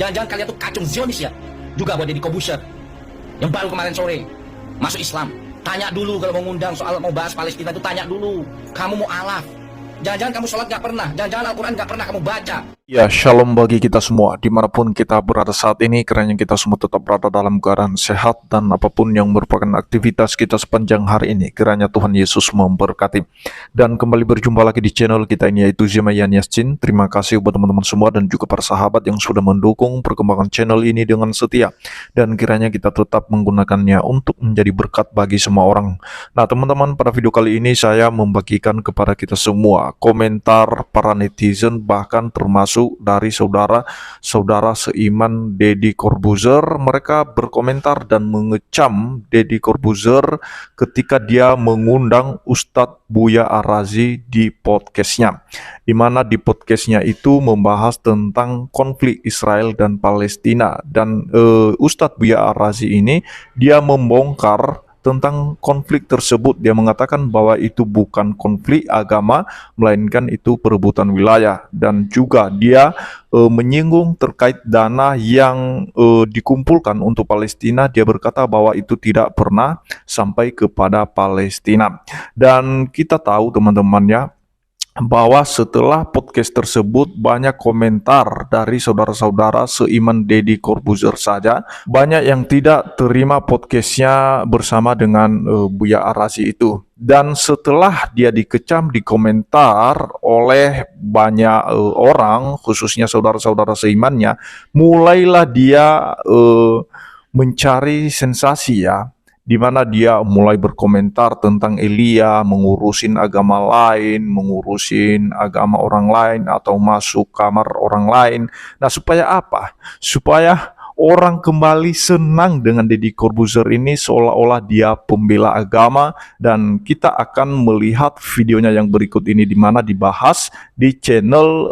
Jangan-jangan kalian tuh kacung Zionis ya? Juga buat Deddy Corbuzier yang baru kemarin sore masuk Islam. Tanya dulu kalau mau ngundang soal mau bahas Palestina itu, tanya dulu. Kamu mau alaf? Jangan-jangan kamu sholat gak pernah? Jangan-jangan Al-Quran gak pernah kamu baca? Ya, shalom bagi kita semua, dimanapun kita berada saat ini, kiranya kita semua tetap berada dalam keadaan sehat, dan apapun yang merupakan aktivitas kita sepanjang hari ini, kiranya Tuhan Yesus memberkati. Dan kembali berjumpa lagi di channel kita ini, yaitu Zemayan Yasin. Terima kasih buat teman-teman semua dan juga para sahabat yang sudah mendukung perkembangan channel ini dengan setia, dan kiranya kita tetap menggunakannya untuk menjadi berkat bagi semua orang. Nah teman-teman, pada video kali ini saya membagikan kepada kita semua komentar para netizen, bahkan termasuk dari saudara-saudara seiman Deddy Corbuzier. Mereka berkomentar dan mengecam Deddy Corbuzier ketika dia mengundang Ustadz Buya Arazi di podcastnya, di mana di podcastnya itu membahas tentang konflik Israel dan Palestina. Dan Ustadz Buya Arazi ini dia membongkar tentang konflik tersebut. Dia mengatakan bahwa itu bukan konflik agama, melainkan itu perebutan wilayah. Dan juga dia menyinggung terkait dana yang dikumpulkan untuk Palestina. Dia berkata bahwa itu tidak pernah sampai kepada Palestina. Dan kita tahu teman-teman ya, bahwa setelah podcast tersebut banyak komentar dari saudara-saudara seiman Deddy Corbuzier saja. Banyak yang tidak terima podcastnya bersama dengan Buya Arazi itu. Dan setelah dia dikecam di komentar oleh banyak orang, khususnya saudara-saudara seimannya, mulailah dia mencari sensasi ya, di mana dia mulai berkomentar tentang Elia mengurusin agama lain, mengurusin agama orang lain, atau masuk kamar orang lain. Nah, supaya apa? Supaya orang kembali senang dengan Deddy Corbuzier ini, seolah-olah dia pembela agama. Dan kita akan melihat videonya yang berikut ini, di mana dibahas di channel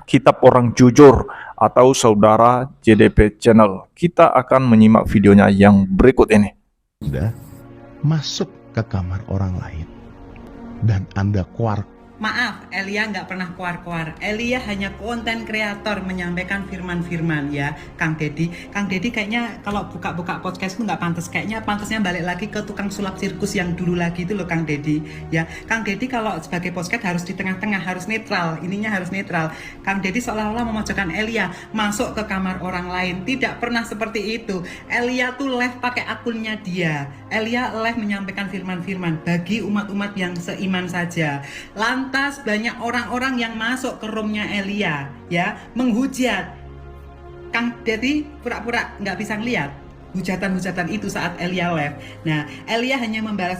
Kitab Orang Jujur atau Saudara JDP Channel. Kita akan menyimak videonya yang berikut ini. Anda masuk ke kamar orang lain dan Anda keluar. Maaf, Elia nggak pernah keluar-keluar. Elia hanya konten kreator menyampaikan firman-firman ya, Kang Deddy. Kang Deddy kayaknya kalau buka-buka podcast itu nggak pantas. Kayaknya pantasnya balik lagi ke tukang sulap sirkus yang dulu lagi itu loh, Kang Deddy. Ya, Kang Deddy kalau sebagai podcast harus di tengah-tengah, harus netral. Ininya harus netral. Kang Deddy seolah-olah memojokkan Elia masuk ke kamar orang lain. Tidak pernah seperti itu. Elia tuh live pakai akunnya dia. Elia live menyampaikan firman-firman bagi umat-umat yang seiman saja. Lantas banyak orang-orang yang masuk ke roomnya Elia ya, menghujat. Kang Deddy pura-pura nggak bisa ngeliat hujatan-hujatan itu saat Elia live. Nah, Elia hanya membalas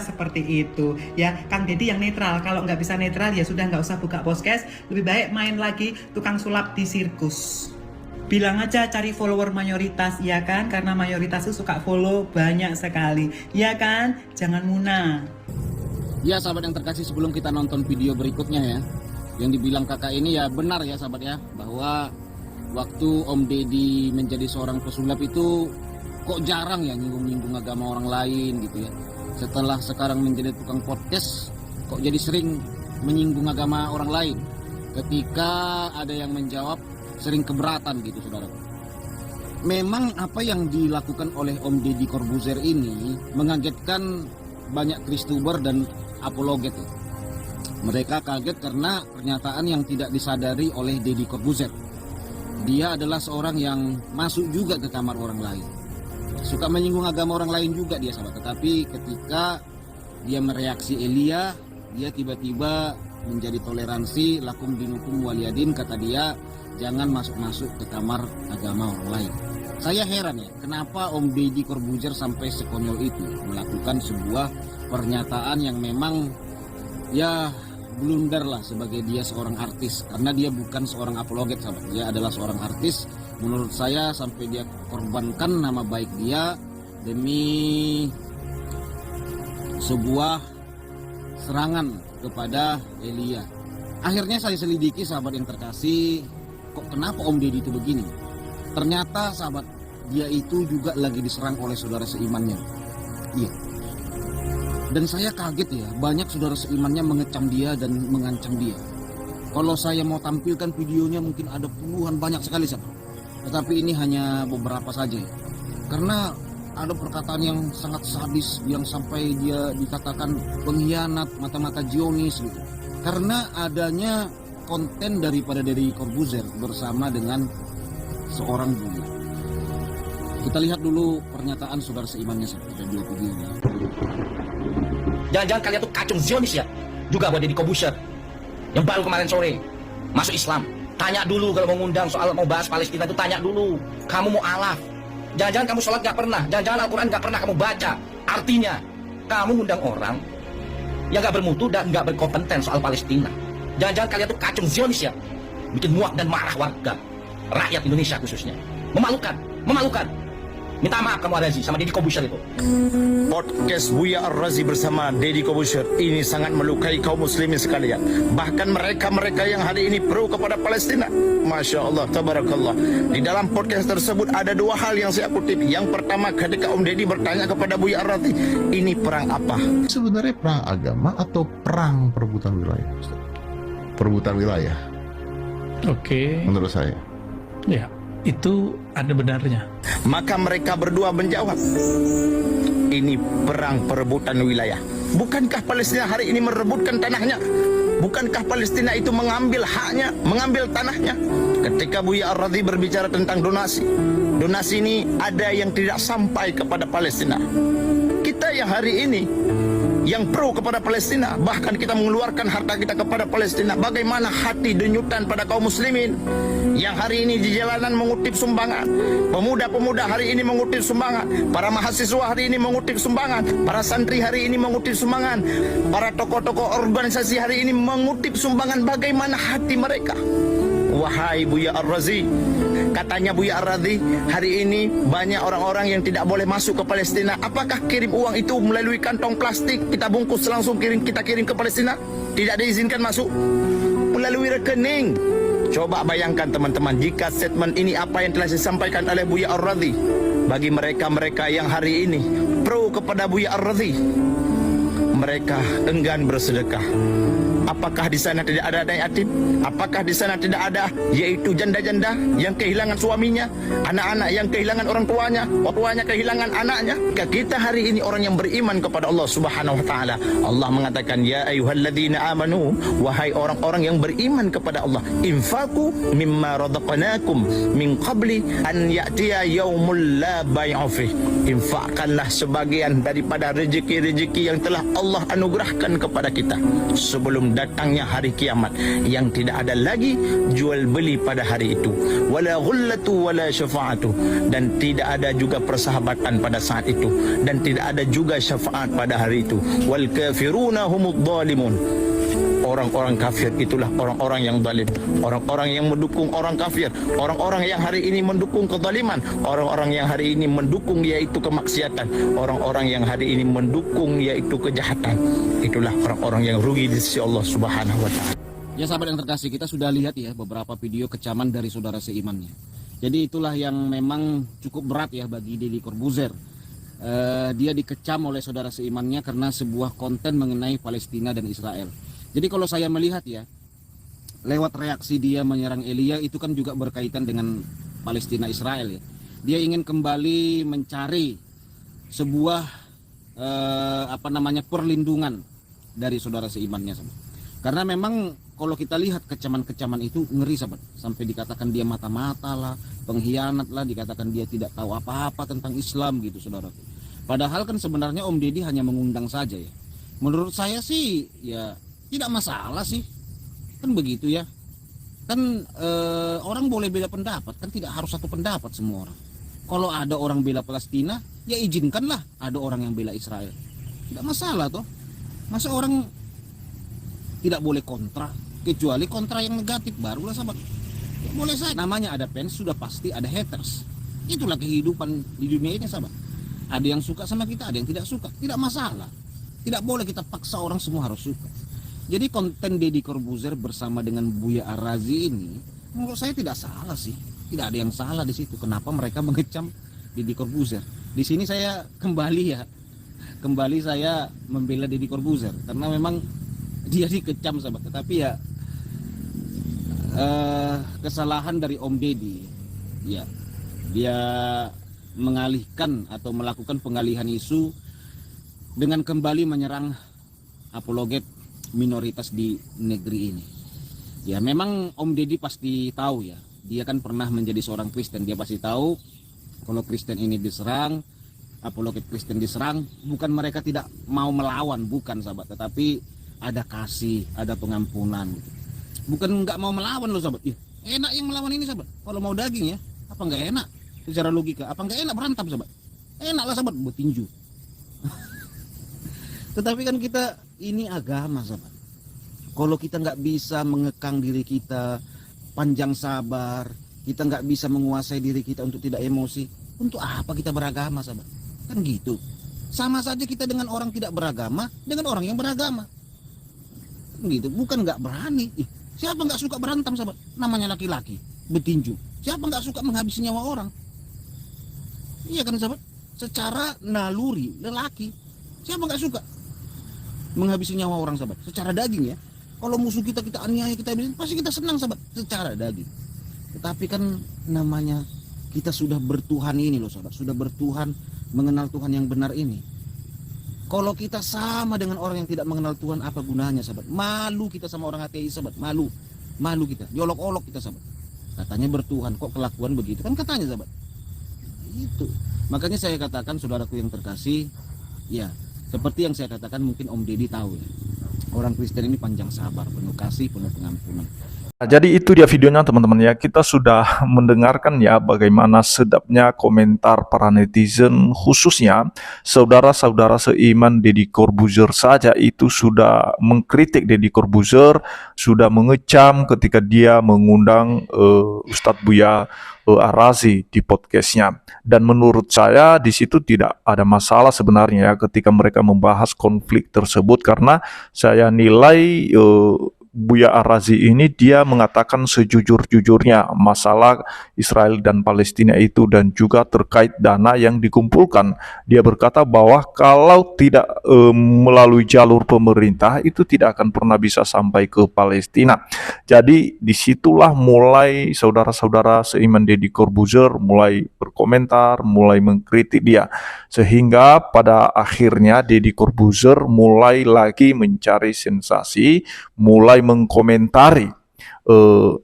seperti itu ya. Kang Deddy yang netral. Kalau nggak bisa netral ya sudah, nggak usah buka podcast. Lebih baik main lagi tukang sulap di sirkus. Bilang aja cari follower mayoritas, ya kan? Karena mayoritas itu suka follow banyak sekali, ya kan? Jangan munah. Ya sahabat yang terkasih, sebelum kita nonton video berikutnya ya, yang dibilang kakak ini ya benar ya sahabat ya, bahwa waktu Om Deddy menjadi seorang pesulap itu kok jarang ya nyinggung-nyinggung agama orang lain gitu ya. Setelah sekarang menjadi tukang podcast, kok jadi sering menyinggung agama orang lain. Ketika ada yang menjawab sering keberatan gitu saudara. Memang apa yang dilakukan oleh Om Deddy Corbuzier ini mengagetkan banyak Kristuber dan apologet. Mereka kaget karena pernyataan yang tidak disadari oleh Deddy Corbuzier. Dia adalah seorang yang masuk juga ke kamar orang lain, suka menyinggung agama orang lain juga dia sahabat. Tetapi ketika dia mereaksi Elia, dia tiba-tiba menjadi toleransi, lakum dinukum waliyadin, kata dia, jangan masuk-masuk ke kamar agama orang lain. Saya heran ya, kenapa Om Deddy Corbuzier sampai sekonyol itu melakukan sebuah pernyataan yang memang ya blunder lah, sebagai dia seorang artis. Karena dia bukan seorang apologet sahabat, dia adalah seorang artis. Menurut saya sampai dia korbankan nama baik dia demi sebuah serangan kepada Elia. Akhirnya saya selidiki sahabat yang terkasih, kok kenapa Om Deddy itu begini. Ternyata sahabat, dia itu juga lagi diserang oleh saudara seimannya. Iya. Dan saya kaget ya, banyak saudara seimannya mengecam dia dan mengancam dia. Kalau saya mau tampilkan videonya mungkin ada puluhan, banyak sekali sahabat. Tetapi ini hanya beberapa saja ya. Karena ada perkataan yang sangat sadis yang sampai dia dikatakan pengkhianat, mata-mata Zionis gitu. Karena adanya konten daripada Deddy Corbuzier bersama dengan seorang buya. Kita lihat dulu pernyataan saudara seimannya seperti dua videonya. Jangan-jangan kalian tuh kacung Zionis ya? Juga buat Deddy Corbuzier yang baru kemarin sore masuk Islam. Tanya dulu kalau mau ngundang soal mau bahas Palestina itu, tanya dulu. Kamu mau alaf? Jangan-jangan kamu sholat gak pernah, jangan-jangan Al-Quran gak pernah kamu baca. Artinya kamu ngundang orang yang gak bermutu dan gak berkompeten soal Palestina. Jangan-jangan kalian tuh kacung Zionis ya? Bikin muak dan marah warga, rakyat Indonesia khususnya. Memalukan, memalukan. Minta maaf kamu Ar-Razi sama Deddy Corbuzier itu. Podcast Buya Ar-Razi bersama Deddy Corbuzier ini sangat melukai kaum muslimin sekalian. Bahkan mereka-mereka yang hari ini pro kepada Palestina. Masya Allah, tabarakallah. Di dalam podcast tersebut ada dua hal yang saya kutip. Yang pertama, ketika Om Deddy bertanya kepada Buya Ar-Razi, ini perang apa? Sebenarnya perang agama atau perang perebutan wilayah? Perebutan wilayah, Oke, menurut saya. ya itu ada benarnya. Maka mereka berdua menjawab, ini perang perebutan wilayah. Bukankah Palestina hari ini merebutkan tanahnya? Bukankah Palestina itu mengambil haknya, mengambil tanahnya? Ketika Buya Ar-Razi berbicara tentang donasi, donasi ini ada yang tidak sampai kepada Palestina. Kita yang hari ini yang pro kepada Palestina, bahkan kita mengeluarkan harta kita kepada Palestina. Bagaimana hati denyutan pada kaum muslimin yang hari ini di jalanan mengutip sumbangan, pemuda-pemuda hari ini mengutip sumbangan, para mahasiswa hari ini mengutip sumbangan, para santri hari ini mengutip sumbangan, para tokoh-tokoh organisasi hari ini mengutip sumbangan. Bagaimana hati mereka? Wahai Buya Ar-Razi, katanya Buya Ar-Razi, hari ini banyak orang-orang yang tidak boleh masuk ke Palestina. Apakah kirim uang itu melalui kantong plastik, kita bungkus langsung kita kirim ke Palestina? Tidak diizinkan masuk melalui rekening. Coba bayangkan teman-teman, jika statement ini apa yang telah disampaikan oleh Buya Ar-Razi, bagi mereka-mereka yang hari ini pro kepada Buya Ar-Razi, mereka enggan bersedekah. Apakah di sana tidak ada anak yatim? Apakah di sana tidak ada yaitu janda-janda yang kehilangan suaminya, anak-anak yang kehilangan orang tuanya kehilangan anaknya? Kita hari ini orang yang beriman kepada Allah Subhanahu wa taala. Allah mengatakan, ya ayyuhalladzina amanu, wahai orang-orang yang beriman kepada Allah, infaqu mimma radaqnakum min qabli an ya'tiya yaumul la bai'u fih. Infakkanlah sebagian daripada rezeki-rezeki yang telah Allah anugerahkan kepada kita sebelum datangnya hari kiamat yang tidak ada lagi jual beli pada hari itu, wala ghullatu wala syafa'atu, dan tidak ada juga persahabatan pada saat itu, dan tidak ada juga syafaat pada hari itu. Wal kafiruna humudz zalimun. Orang-orang kafir itulah orang-orang yang zalim, orang-orang yang mendukung orang kafir, orang-orang yang hari ini mendukung kezaliman, orang-orang yang hari ini mendukung yaitu kemaksiatan, orang-orang yang hari ini mendukung yaitu kejahatan. Itulah orang-orang yang rugi di sisi Allah Subhanahu wa taala. Ya sahabat yang terkasih, kita sudah lihat ya beberapa video kecaman dari saudara seimannya. Jadi itulah yang memang cukup berat ya bagi Deddy Corbuzier. Dia dikecam oleh saudara seimannya karena sebuah konten mengenai Palestina dan Israel. Jadi kalau saya melihat ya, lewat reaksi dia menyerang Elia itu kan juga berkaitan dengan Palestina Israel ya. Dia ingin kembali mencari sebuah perlindungan dari saudara seimannya. Karena memang kalau kita lihat kecaman-kecaman itu ngeri sahabat. Sampai dikatakan dia mata-mata lah, pengkhianat lah, dikatakan dia tidak tahu apa-apa tentang Islam gitu saudara. Padahal kan sebenarnya Om Deddy hanya mengundang saja ya. Menurut saya sih ya tidak masalah sih, kan begitu ya. Kan orang boleh beda pendapat, kan tidak harus satu pendapat semua orang. Kalau ada orang bela Palestina, ya izinkanlah ada orang yang bela Israel. Tidak masalah toh. Masa orang tidak boleh kontra, kecuali kontra yang negatif barulah sahabat. Ya boleh saja. Namanya ada fans, sudah pasti ada haters. Itulah kehidupan di dunia ini sahabat. Ada yang suka sama kita, ada yang tidak suka. Tidak masalah. Tidak boleh kita paksa orang semua harus suka. Jadi konten Deddy Corbuzier bersama dengan Buya Ar-Razi ini menurut saya tidak salah sih. Tidak ada yang salah di situ. Kenapa mereka mengecam Deddy Corbuzier? Di sini saya kembali saya membela Deddy Corbuzier karena memang dia dikecam sahabat. Tetapi ya kesalahan dari Om Deddy. Ya, dia mengalihkan atau melakukan pengalihan isu dengan kembali menyerang apologet minoritas di negeri ini. Ya, memang Om Deddy pasti tahu ya. Dia kan pernah menjadi seorang Kristen. Dia pasti tahu kalau Kristen ini diserang, apologet Kristen diserang, bukan mereka tidak mau melawan, bukan sahabat, tetapi ada kasih, ada pengampunan. Bukan nggak mau melawan loh sahabat. Enak yang melawan ini sahabat. Kalau mau daging ya, apa nggak enak? Secara logika, apa nggak enak berantem sahabat? Enak lah sahabat, bertinju. Tetapi kan kita ini agama sahabat. Kalau kita nggak bisa mengekang diri kita, panjang sabar, kita nggak bisa menguasai diri kita untuk tidak emosi, untuk apa kita beragama sahabat? Kan gitu. Sama saja kita dengan orang tidak beragama, dengan orang yang beragama. Gitu, bukan nggak berani. Siapa nggak suka berantem sahabat? Namanya laki-laki, bertinju. Siapa nggak suka menghabisi nyawa orang? Iya kan sahabat? Secara naluri lelaki, siapa nggak suka menghabisi nyawa orang sahabat? Secara daging ya. Kalau musuh kita aniaya, kita habisin, pasti kita senang sahabat. Secara daging. Tetapi kan namanya kita sudah bertuhan ini loh sahabat. Sudah bertuhan, mengenal Tuhan yang benar ini. Kalau kita sama dengan orang yang tidak mengenal Tuhan, apa gunanya sahabat? Malu kita sama orang ateis sahabat. Malu kita. Diolok-olok kita sahabat. Katanya bertuhan, kok kelakuan begitu? Kan katanya sahabat. Itu. Makanya saya katakan saudaraku yang terkasih, ya seperti yang saya katakan mungkin Om Deddy tahu ya. Orang Kristen ini panjang sabar, penuh kasih, penuh pengampunan. Nah, jadi itu dia videonya teman-teman ya. Kita sudah mendengarkan ya bagaimana sedapnya komentar para netizen, khususnya saudara-saudara seiman Deddy Corbuzier saja itu sudah mengkritik Deddy Corbuzier, sudah mengecam ketika dia mengundang Ustadz Buya Arazi di podcastnya. Dan menurut saya di situ tidak ada masalah sebenarnya ya ketika mereka membahas konflik tersebut, karena saya nilai Buya Arazi ini dia mengatakan sejujur-jujurnya masalah Israel dan Palestina itu, dan juga terkait dana yang dikumpulkan. Dia berkata bahwa kalau tidak melalui jalur pemerintah itu tidak akan pernah bisa sampai ke Palestina. Jadi disitulah mulai saudara-saudara seiman Deddy Corbuzier mulai berkomentar, mulai mengkritik dia, sehingga pada akhirnya Deddy Corbuzier mulai lagi mencari sensasi, mulai mengkomentari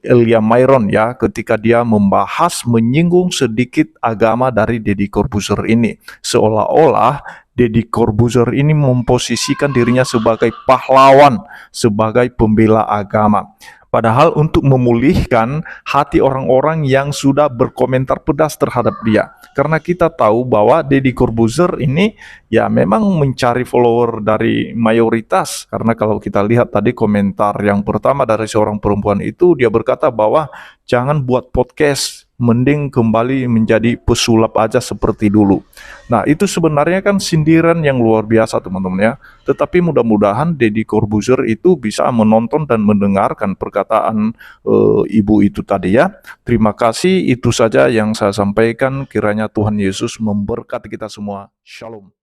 Elia Myron ya ketika dia membahas menyinggung sedikit agama dari Deddy Corbuzier ini, seolah-olah Deddy Corbuzier ini memposisikan dirinya sebagai pahlawan, sebagai pembela agama. Padahal untuk memulihkan hati orang-orang yang sudah berkomentar pedas terhadap dia. Karena kita tahu bahwa Deddy Corbuzier ini ya memang mencari follower dari mayoritas. Karena kalau kita lihat tadi komentar yang pertama dari seorang perempuan itu, dia berkata bahwa jangan buat podcast, mending kembali menjadi pesulap aja seperti dulu. Nah, itu sebenarnya kan sindiran yang luar biasa teman-teman ya. Tetapi mudah-mudahan Deddy Corbuzier itu bisa menonton dan mendengarkan perkataan ibu itu tadi ya. Terima kasih, itu saja yang saya sampaikan. Kiranya Tuhan Yesus memberkati kita semua. Shalom.